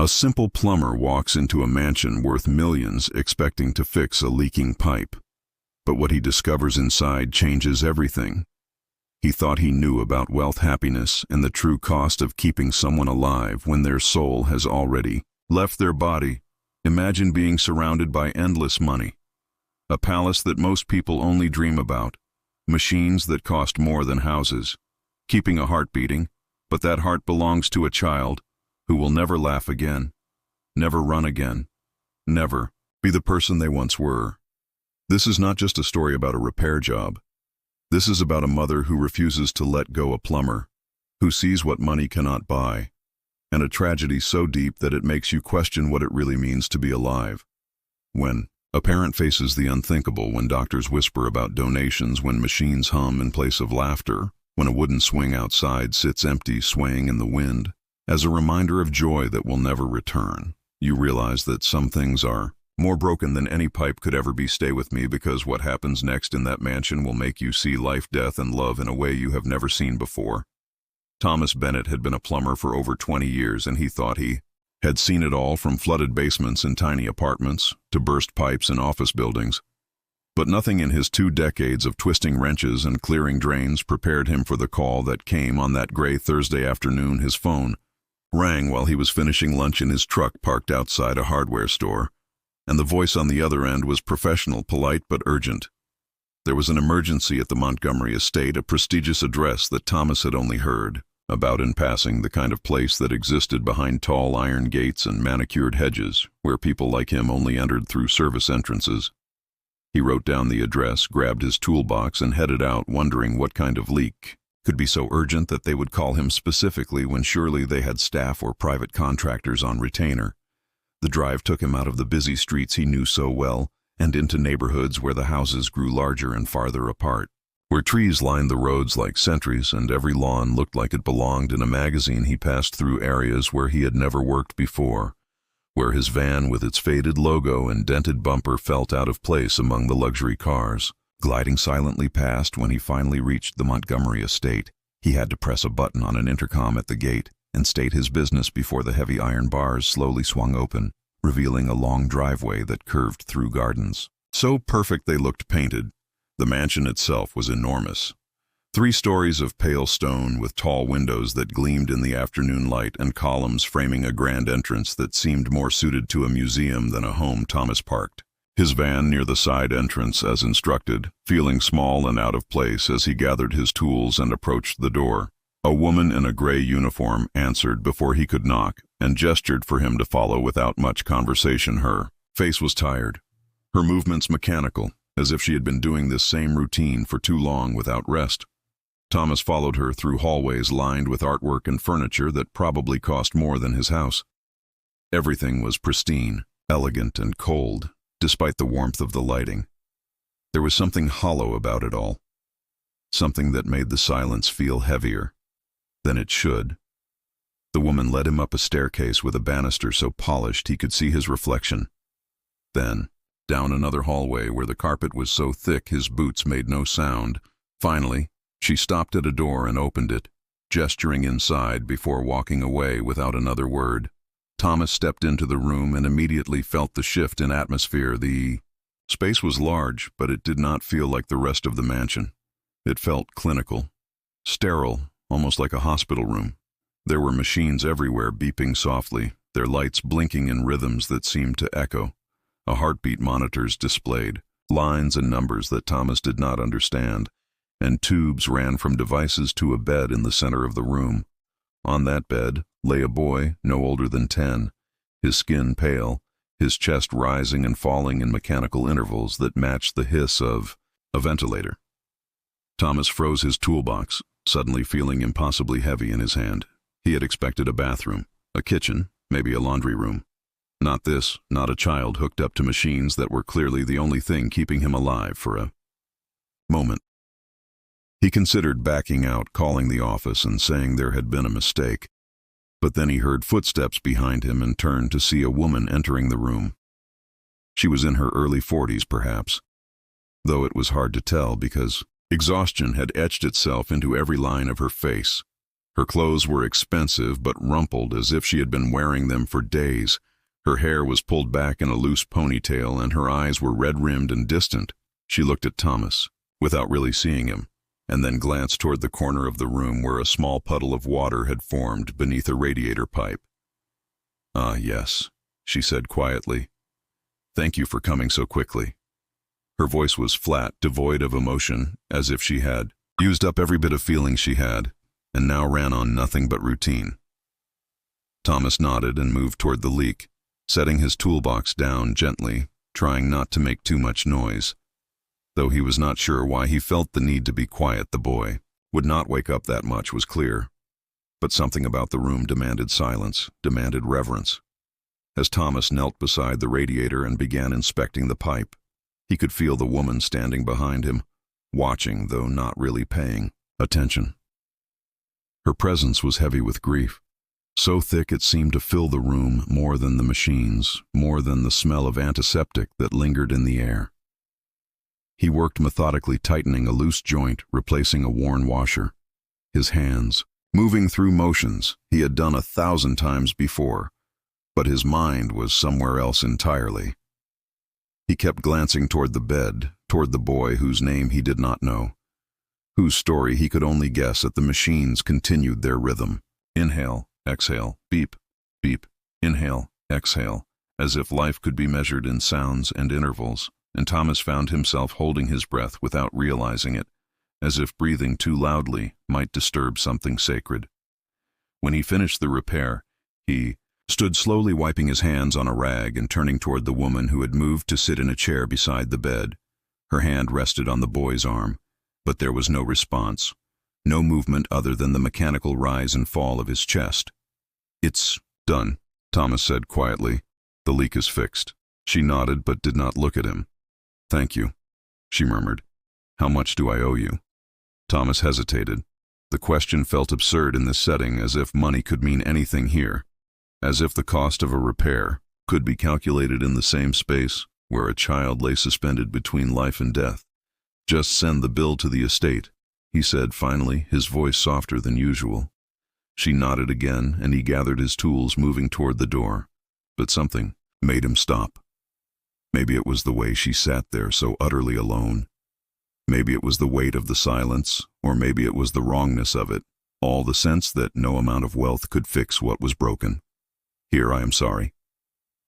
A simple plumber walks into a mansion worth millions expecting to fix a leaking pipe. But what he discovers inside changes everything. He thought he knew about wealth, happiness, and the true cost of keeping someone alive when their soul has already left their body. Imagine being surrounded by endless money. A palace that most people only dream about. Machines that cost more than houses. Keeping a heart beating, but that heart belongs to a child who will never laugh again, never run again, never be the person they once were. This is not just a story about a repair job. This is about a mother who refuses to let go a plumber, who sees what money cannot buy, and a tragedy so deep that it makes you question what it really means to be alive. When a parent faces the unthinkable, when doctors whisper about donations, when machines hum in place of laughter, when a wooden swing outside sits empty, swaying in the wind, as a reminder of joy that will never return, you realize that some things are more broken than any pipe could ever be. Stay with me, because what happens next in that mansion will make you see life, death, and love in a way you have never seen before. Thomas Bennett had been a plumber for over 20 years, and he thought he had seen it all, from flooded basements in tiny apartments to burst pipes in office buildings. But nothing in his 2 decades of twisting wrenches and clearing drains prepared him for the call that came on that gray Thursday afternoon. His phone rang while he was finishing lunch in his truck parked outside a hardware store, and the voice on the other end was professional, polite, but urgent. There was an emergency at the Montgomery estate, a prestigious address that Thomas had only heard about in passing, the kind of place that existed behind tall iron gates and manicured hedges, where people like him only entered through service entrances. He wrote down the address, grabbed his toolbox, and headed out, wondering what kind of leak could be so urgent that they would call him specifically when surely they had staff or private contractors on retainer. The drive took him out of the busy streets he knew so well and into neighborhoods where the houses grew larger and farther apart, where trees lined the roads like sentries and every lawn looked like it belonged in a magazine. He passed through areas where he had never worked before, where his van with its faded logo and dented bumper felt out of place among the luxury cars. Gliding silently past, when he finally reached the Montgomery estate, he had to press a button on an intercom at the gate and state his business before the heavy iron bars slowly swung open, revealing a long driveway that curved through gardens. So perfect they looked painted. The mansion itself was enormous. 3 stories of pale stone with tall windows that gleamed in the afternoon light and columns framing a grand entrance that seemed more suited to a museum than a home. Thomas parked his van near the side entrance as instructed, feeling small and out of place as he gathered his tools and approached the door. A woman in a gray uniform answered before he could knock and gestured for him to follow without much conversation. Her face was tired, her movements mechanical, as if she had been doing this same routine for too long without rest. Thomas followed her through hallways lined with artwork and furniture that probably cost more than his house. Everything was pristine, elegant, and cold, despite the warmth of the lighting. There was something hollow about it all, something that made the silence feel heavier than it should. The woman led him up a staircase with a banister so polished he could see his reflection. Then, down another hallway where the carpet was so thick his boots made no sound. Finally, she stopped at a door and opened it, gesturing inside before walking away without another word. Thomas stepped into the room and immediately felt the shift in atmosphere. The space was large, but it did not feel like the rest of the mansion. It felt clinical, sterile, almost like a hospital room. There were machines everywhere beeping softly, their lights blinking in rhythms that seemed to echo. A heartbeat monitors displayed, lines and numbers that Thomas did not understand, and tubes ran from devices to a bed in the center of the room. On that bed lay a boy no older than 10, his skin pale, his chest rising and falling in mechanical intervals that matched the hiss of a ventilator. Thomas froze his toolbox, suddenly feeling impossibly heavy in his hand. He had expected a bathroom, a kitchen, maybe a laundry room. Not this, not a child hooked up to machines that were clearly the only thing keeping him alive for a moment. He considered backing out, calling the office and saying there had been a mistake. But then he heard footsteps behind him and turned to see a woman entering the room. She was in her early 40s, perhaps, though it was hard to tell because exhaustion had etched itself into every line of her face. Her clothes were expensive but rumpled as if she had been wearing them for days. Her hair was pulled back in a loose ponytail and her eyes were red-rimmed and distant. She looked at Thomas, without really seeing him, and then glanced toward the corner of the room where a small puddle of water had formed beneath a radiator pipe. "Ah, yes," she said quietly. "Thank you for coming so quickly." Her voice was flat, devoid of emotion, as if she had used up every bit of feeling she had, and now ran on nothing but routine. Thomas nodded and moved toward the leak, setting his toolbox down gently, trying not to make too much noise. Though he was not sure why he felt the need to be quiet, the boy would not wake up that much was clear. But something about the room demanded silence, demanded reverence. As Thomas knelt beside the radiator and began inspecting the pipe, he could feel the woman standing behind him, watching though not really paying attention. Her presence was heavy with grief, so thick it seemed to fill the room more than the machines, more than the smell of antiseptic that lingered in the air. He worked methodically, tightening a loose joint, replacing a worn washer. His hands, moving through motions he had done 1,000 times before, but his mind was somewhere else entirely. He kept glancing toward the bed, toward the boy whose name he did not know, whose story he could only guess as the machines continued their rhythm. Inhale, exhale, beep, beep, inhale, exhale, as if life could be measured in sounds and intervals, and Thomas found himself holding his breath without realizing it, as if breathing too loudly might disturb something sacred. When he finished the repair, he stood slowly wiping his hands on a rag and turning toward the woman who had moved to sit in a chair beside the bed. Her hand rested on the boy's arm, but there was no response, no movement other than the mechanical rise and fall of his chest. "It's done," Thomas said quietly. "The leak is fixed." She nodded but did not look at him. "Thank you," she murmured. "How much do I owe you?" Thomas hesitated. The question felt absurd in this setting, as if money could mean anything here, as if the cost of a repair could be calculated in the same space where a child lay suspended between life and death. "Just send the bill to the estate," he said finally, his voice softer than usual. She nodded again, and he gathered his tools, moving toward the door. But something made him stop. Maybe it was the way she sat there so utterly alone. Maybe it was the weight of the silence, or maybe it was the wrongness of it, all the sense that no amount of wealth could fix what was broken. "Here, I am sorry."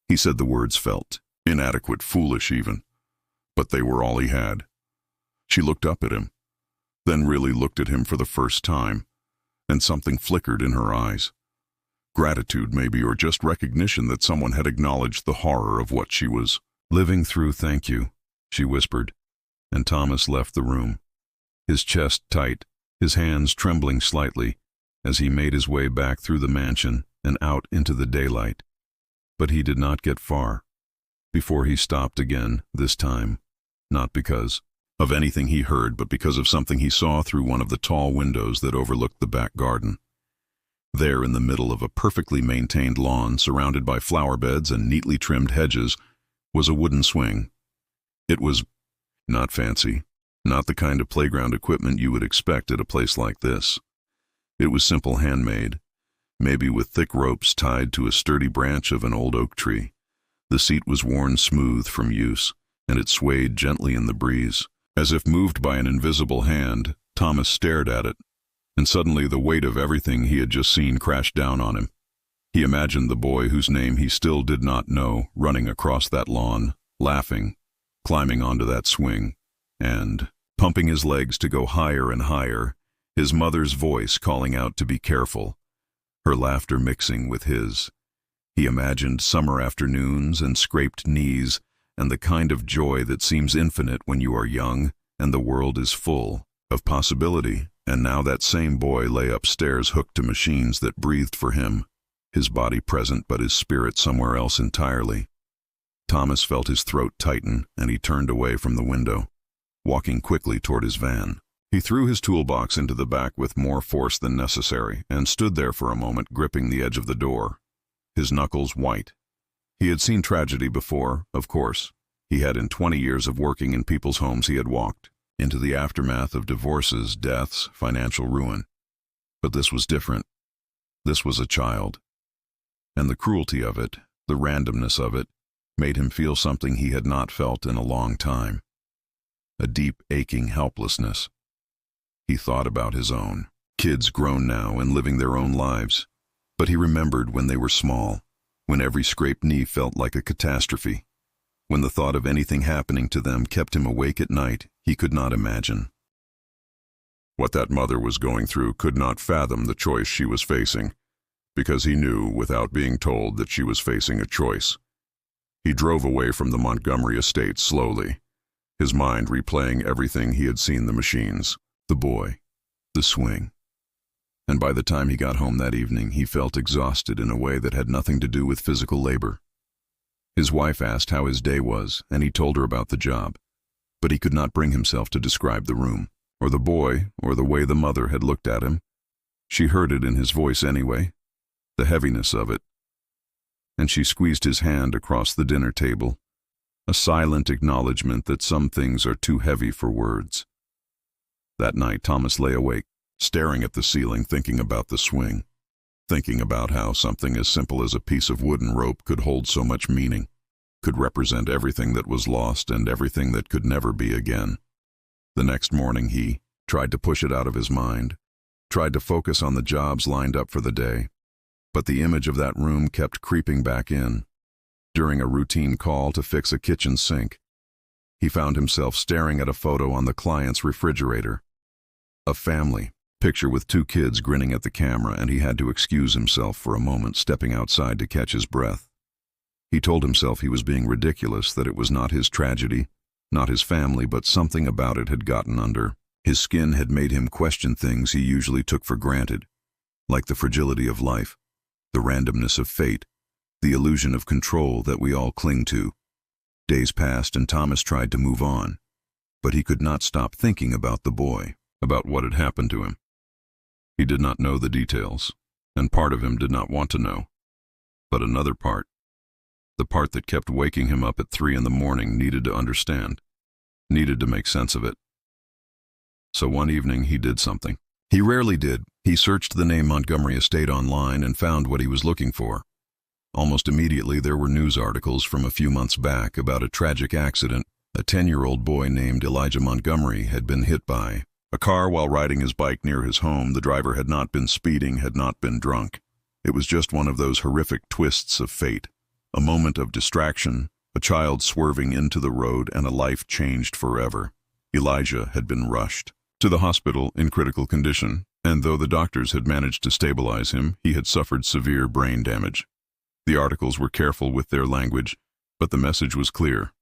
He said the words felt inadequate, foolish even, but they were all he had. She looked up at him, then really looked at him for the first time, and something flickered in her eyes. Gratitude maybe, or just recognition that someone had acknowledged the horror of what she was living through. "Thank you," she whispered, and Thomas left the room, his chest tight, his hands trembling slightly as he made his way back through the mansion and out into the daylight. But he did not get far before he stopped again, this time, not because of anything he heard, but because of something he saw through one of the tall windows that overlooked the back garden. There, in the middle of a perfectly maintained lawn surrounded by flower beds and neatly trimmed hedges, was a wooden swing. It was not fancy, not the kind of playground equipment you would expect at a place like this. It was simple, handmade, maybe with thick ropes tied to a sturdy branch of an old oak tree. The seat was worn smooth from use, and it swayed gently in the breeze. As if moved by an invisible hand, Thomas stared at it, and suddenly the weight of everything he had just seen crashed down on him. He imagined the boy whose name he still did not know running across that lawn, laughing, climbing onto that swing, and pumping his legs to go higher and higher, his mother's voice calling out to be careful, her laughter mixing with his. He imagined summer afternoons and scraped knees, and the kind of joy that seems infinite when you are young and the world is full of possibility. And now that same boy lay upstairs, hooked to machines that breathed for him, his body present but his spirit somewhere else entirely. Thomas felt his throat tighten, and he turned away from the window, walking quickly toward his van. He threw his toolbox into the back with more force than necessary and stood there for a moment, gripping the edge of the door, his knuckles white. He had seen tragedy before, of course. He had, in 20 years of working in people's homes, he had walked into the aftermath of divorces, deaths, financial ruin. But this was different. This was a child. And the cruelty of it, the randomness of it, made him feel something he had not felt in a long time. A deep, aching helplessness. He thought about his own. Kids grown now and living their own lives. But he remembered when they were small, when every scraped knee felt like a catastrophe. When the thought of anything happening to them kept him awake at night, he could not imagine. What that mother was going through could not fathom the choice she was facing, because he knew without being told that she was facing a choice. He drove away from the Montgomery estate slowly, his mind replaying everything he had seen: the machines, the boy, the swing. And by the time he got home that evening, he felt exhausted in a way that had nothing to do with physical labor. His wife asked how his day was, and he told her about the job, but he could not bring himself to describe the room, or the boy, or the way the mother had looked at him. She heard it in his voice anyway, the heaviness of it. And she squeezed his hand across the dinner table, a silent acknowledgement that some things are too heavy for words. That night, Thomas lay awake, staring at the ceiling, thinking about the swing, thinking about how something as simple as a piece of wooden rope could hold so much meaning, could represent everything that was lost and everything that could never be again. The next morning he tried to push it out of his mind, tried to focus on the jobs lined up for the day, but the image of that room kept creeping back in. During a routine call to fix a kitchen sink, he found himself staring at a photo on the client's refrigerator. A family picture with 2 kids grinning at the camera, and he had to excuse himself for a moment, stepping outside to catch his breath. He told himself he was being ridiculous, that it was not his tragedy, not his family, but something about it had gotten under his skin, had made him question things he usually took for granted, like the fragility of life, the randomness of fate, the illusion of control that we all cling to. Days passed and Thomas tried to move on, but he could not stop thinking about the boy, about what had happened to him. He did not know the details, and part of him did not want to know. But another part, the part that kept waking him up at 3 in the morning, needed to understand, needed to make sense of it. So one evening he did something. He rarely did. He searched the name Montgomery Estate online and found what he was looking for. Almost immediately there were news articles from a few months back about a tragic accident. A 10-year-old boy named Elijah Montgomery had been hit by a car while riding his bike near his home. The driver had not been speeding, had not been drunk. It was just one of those horrific twists of fate. A moment of distraction, a child swerving into the road, and a life changed forever. Elijah had been rushed to the hospital in critical condition, and though the doctors had managed to stabilize him, he had suffered severe brain damage. The articles were careful with their language, but the message was clear.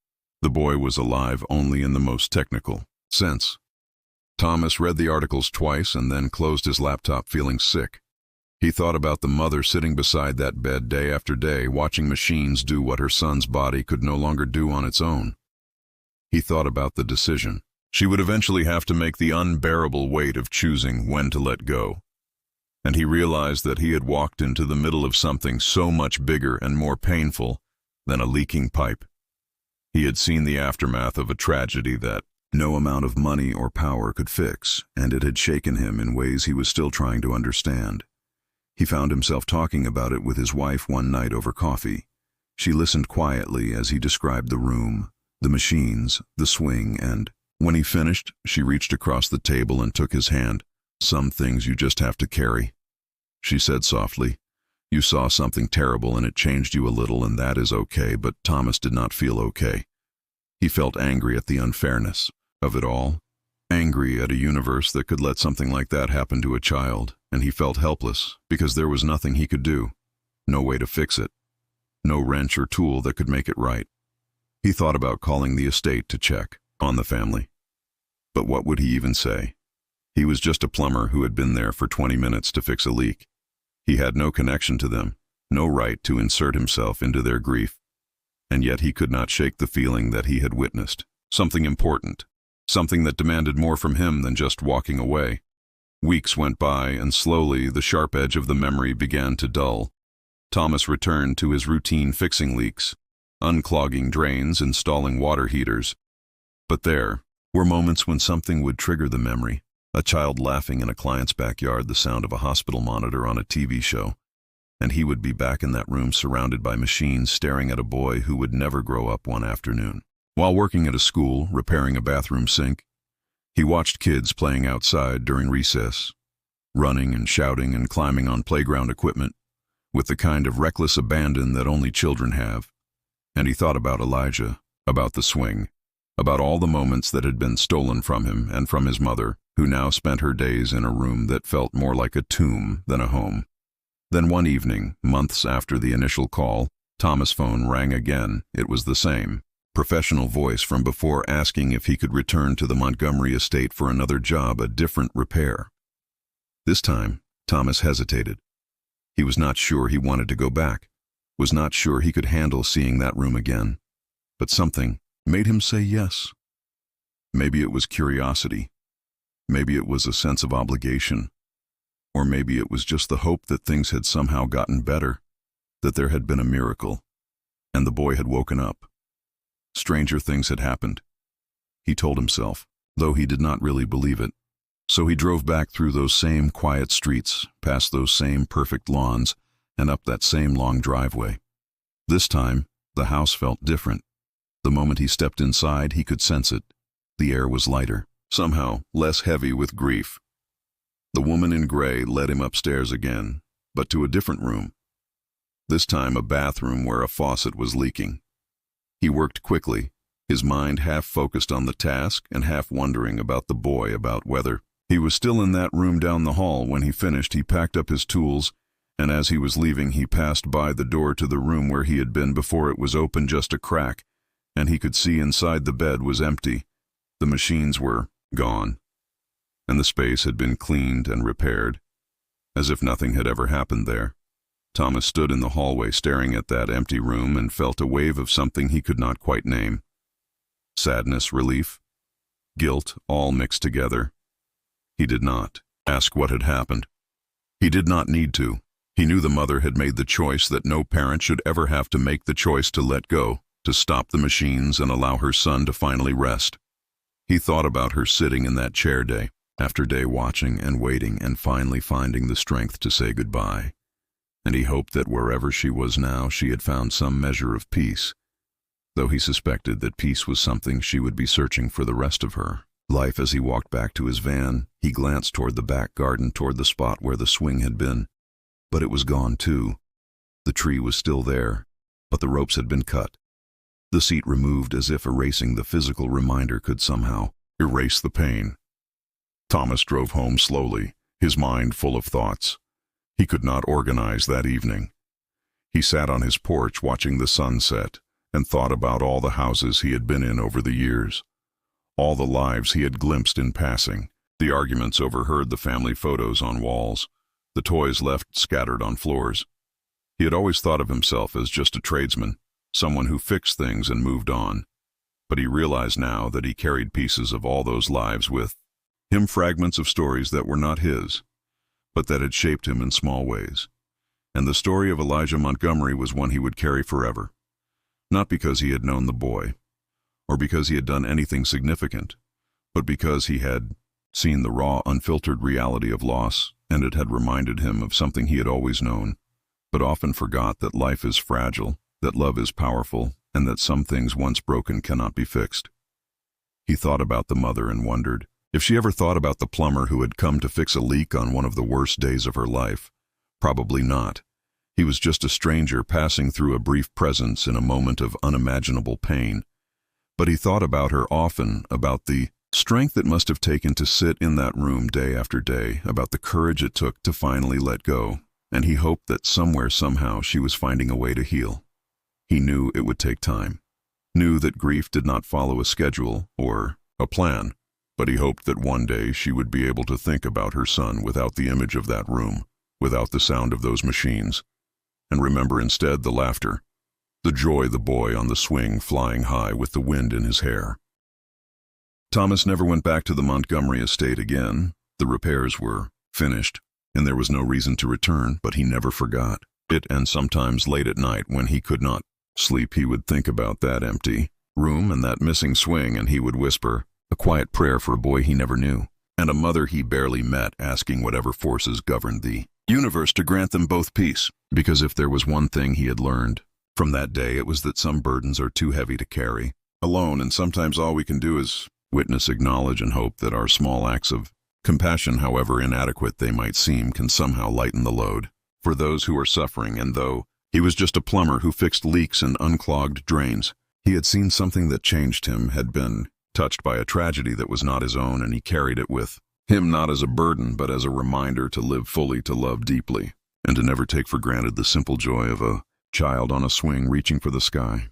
The boy was alive only in the most technical sense. Thomas read the articles twice and then closed his laptop, feeling sick. He thought about the mother sitting beside that bed day after day, watching machines do what her son's body could no longer do on its own. He thought about the decision she would eventually have to make, the unbearable weight of choosing when to let go. And he realized that he had walked into the middle of something so much bigger and more painful than a leaking pipe. He had seen the aftermath of a tragedy that no amount of money or power could fix, and it had shaken him in ways he was still trying to understand. He found himself talking about it with his wife one night over coffee. She listened quietly as he described the room, the machines, the swing, and when he finished, she reached across the table and took his hand. "Some things you just have to carry," she said softly. "You saw something terrible and it changed you a little, and that is okay." But Thomas did not feel okay. He felt angry at the unfairness of it all, angry at a universe that could let something like that happen to a child, and he felt helpless because there was nothing he could do, no way to fix it, no wrench or tool that could make it right. He thought about calling the estate to check on the family. But what would he even say? He was just a plumber who had been there for 20 minutes to fix a leak. He had no connection to them, no right to insert himself into their grief. And yet he could not shake the feeling that he had witnessed something important, something that demanded more from him than just walking away. Weeks went by, and slowly the sharp edge of the memory began to dull. Thomas returned to his routine, fixing leaks, unclogging drains, installing water heaters. But there were moments when something would trigger the memory, A child laughing in a client's backyard, the sound of a hospital monitor on a TV show. And he would be back in that room surrounded by machines, staring at a boy who would never grow up one afternoon. While working at a school, repairing a bathroom sink, he watched kids playing outside during recess, running and shouting and climbing on playground equipment with the kind of reckless abandon that only children have. And he thought about Elijah, about the swing, about all the moments that had been stolen from him and from his mother, who now spent her days in a room that felt more like a tomb than a home. Then one evening, months after the initial call, Thomas' phone rang again. It was the same professional voice from before, asking if he could return to the Montgomery estate for another job, a different repair. This time, Thomas hesitated. He was not sure he wanted to go back, was not sure he could handle seeing that room again. But something made him say yes. Maybe it was curiosity. Maybe it was a sense of obligation. Or maybe it was just the hope that things had somehow gotten better, that there had been a miracle, and the boy had woken up. Stranger things had happened, he told himself, though he did not really believe it. So he drove back through those same quiet streets, past those same perfect lawns, and up that same long driveway. This time, the house felt different. The moment he stepped inside, he could sense it. The air was lighter, somehow less heavy with grief. The woman in gray led him upstairs again, but to a different room. This time a bathroom where a faucet was leaking. He worked quickly, his mind half focused on the task and half wondering about the boy, about whether he was still in that room down the hall. When he finished, he packed up his tools, and as he was leaving, he passed by the door to the room where he had been before. It was open just a crack, and he could see inside. The bed was empty. The machines were gone, and the space had been cleaned and repaired, as if nothing had ever happened there. Thomas stood in the hallway staring at that empty room and felt a wave of something he could not quite name. Sadness, relief, guilt, all mixed together. He did not ask what had happened. He did not need to. He knew the mother had made the choice that no parent should ever have to make, the choice to let go, to stop the machines and allow her son to finally rest. He thought about her sitting in that chair day after day, watching and waiting and finally finding the strength to say goodbye. And he hoped that wherever she was now, she had found some measure of peace, though he suspected that peace was something she would be searching for the rest of her life. As he walked back to his van, he glanced toward the back garden, toward the spot where the swing had been. But it was gone too. The tree was still there, but the ropes had been cut. The seat removed, as if erasing the physical reminder could somehow erase the pain. Thomas drove home slowly, his mind full of thoughts. He could not organize that evening. He sat on his porch watching the sunset and thought about all the houses he had been in over the years, all the lives he had glimpsed in passing, the arguments overheard, the family photos on walls, the toys left scattered on floors. He had always thought of himself as just a tradesman, someone who fixed things and moved on. But he realized now that he carried pieces of all those lives with him, fragments of stories that were not his, but that had shaped him in small ways. And the story of Elijah Montgomery was one he would carry forever, not because he had known the boy, or because he had done anything significant, but because he had seen the raw, unfiltered reality of loss, and it had reminded him of something he had always known, but often forgot: that life is fragile, that love is powerful, and that some things once broken cannot be fixed. He thought about the mother and wondered if she ever thought about the plumber who had come to fix a leak on one of the worst days of her life. Probably not. He was just a stranger passing through a brief presence in a moment of unimaginable pain. But he thought about her often, about the strength it must have taken to sit in that room day after day, about the courage it took to finally let go, and he hoped that somewhere, somehow, she was finding a way to heal. He knew it would take time, knew that grief did not follow a schedule or a plan, but he hoped that one day she would be able to think about her son without the image of that room, without the sound of those machines, and remember instead the laughter, the joy, the boy on the swing flying high with the wind in his hair. Thomas never went back to the Montgomery estate again. The repairs were finished, and there was no reason to return, but he never forgot it, and sometimes late at night when he could not sleep, he would think about that empty room and that missing swing, and he would whisper a quiet prayer for a boy he never knew. and a mother he barely met asking whatever forces governed the universe to grant them both peace. Because if there was one thing he had learned from that day, it was that some burdens are too heavy to carry alone, and sometimes all we can do is witness, acknowledge, and hope that our small acts of compassion, however inadequate they might seem, can somehow lighten the load for those who are suffering. And though he was just a plumber who fixed leaks and unclogged drains, he had seen something that changed him, had been touched by a tragedy that was not his own, and he carried it with him not as a burden, but as a reminder to live fully, to love deeply, and to never take for granted the simple joy of a child on a swing reaching for the sky.